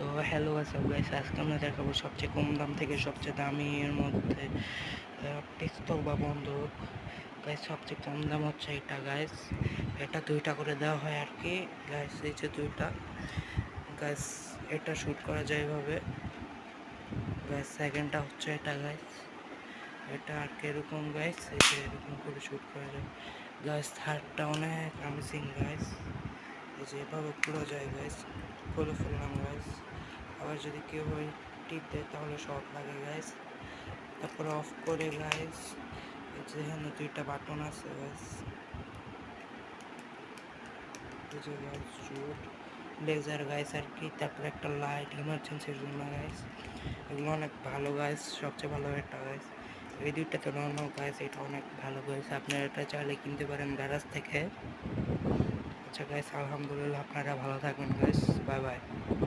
তো hello WhatsApp guys, আজকে আমরা দেখাবো সবচেয়ে কম দাম থেকে সবচেয়ে দামি এর মধ্যে পিস্তল বা বন্দুক। গাইস সবচেয়ে কম দাম হচ্ছে এটা গাইস, এটা 2টা করে দেওয়া হয় আর কি গাইস। এই যে 2টা গাইস, এটা শ্যুট করা যায় এভাবে গাইস। সেকেন্ডটা হচ্ছে এটা গাইস, এটা আর কি এরকম গাইস, এই যে এরকম করে শ্যুট করা যায় গাইস। থার্ডটা অনেক অ্যামেজিং গাইস, এই যে এভাবে পুরো যায় গাইস, করে ফেললাম গাইস। আবার যদি কেউ ওই টিপ দেয় তাহলে শর্ট লাগে গাইস। তারপরে অফ করে গাইস, এই যে এখানে 2টা বাটন আছে গাইস, এই যে গাইস শুট লেজার গাইস আর কি। তারপরে একটা লাইট ইমার্জেন্সির জন্য গাইস, এগুলো অনেক ভালো গাইস, সবচেয়ে ভালো একটা গাইস। এই 2টা তো নর্মাল গাইস, এটা অনেক ভালো গাইস, আপনারা এটা চাইলে কিনতে পারেন গ্যারাজ থেকে। আচ্ছা গাইস, আলহামদুলিল্লাহ, আপনারা ভালো থাকবেন গাইস, বাই বাই।